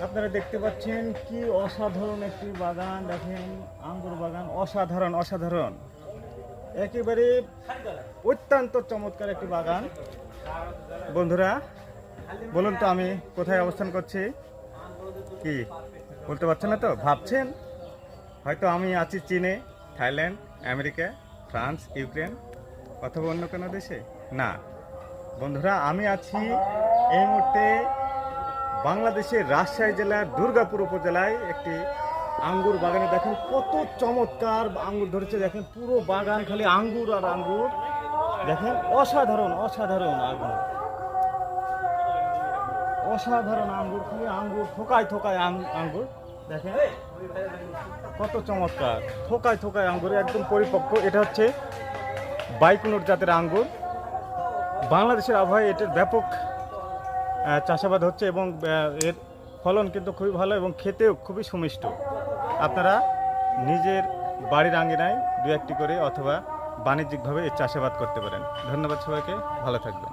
আপনারা দেখতে পাচ্ছেন কি অসাধারণ একটি বাগান। দেখেন আঙ্গুর বাগান, অসাধারণ অসাধারণ, একেবারে অত্যন্ত চমৎকার একটি বাগান। বন্ধুরা বলুন তো আমি কোথায় অবস্থান করছি? কি বলতে পারছেন না তো? ভাবছেন হয়তো আমি আছি চীনে, থাইল্যান্ড, আমেরিকা, ফ্রান্স, ইউক্রেন অথবা অন্য কোনো দেশে। না বন্ধুরা, আমি আছি এই মুহূর্তে বাংলাদেশের রাজশাহী জেলার দুর্গাপুর উপজেলায় একটি আঙ্গুর বাগানে। দেখেন কত চমৎকার আঙ্গুর ধরেছে, দেখেন পুরো বাগান খালি আঙ্গুর আর আঙ্গুর। দেখেন অসাধারণ অসাধারণ আঙ্গুর, অসাধারণ আঙ্গুর, খালি আঙ্গুর, থোকায় থোকায় আঙ্গুর। দেখেন কত চমৎকার, থোকায় থোকায় আঙ্গুর, একদম পরিপক্ক। এটা হচ্ছে বাইকুনুর জাতের আঙ্গুর। বাংলাদেশের আবহাওয়ায় এটার ব্যাপক চাষাবাদ হচ্ছে এবং এর ফলন কিন্তু খুবই ভালো এবং খেতেও খুবই সুমিষ্ট। আপনারা নিজের বাড়ির আঙ্গিনায় দু একটি করে অথবা বাণিজ্যিকভাবে এর চাষাবাদ করতে পারেন। ধন্যবাদ সবাইকে, ভালো থাকবেন।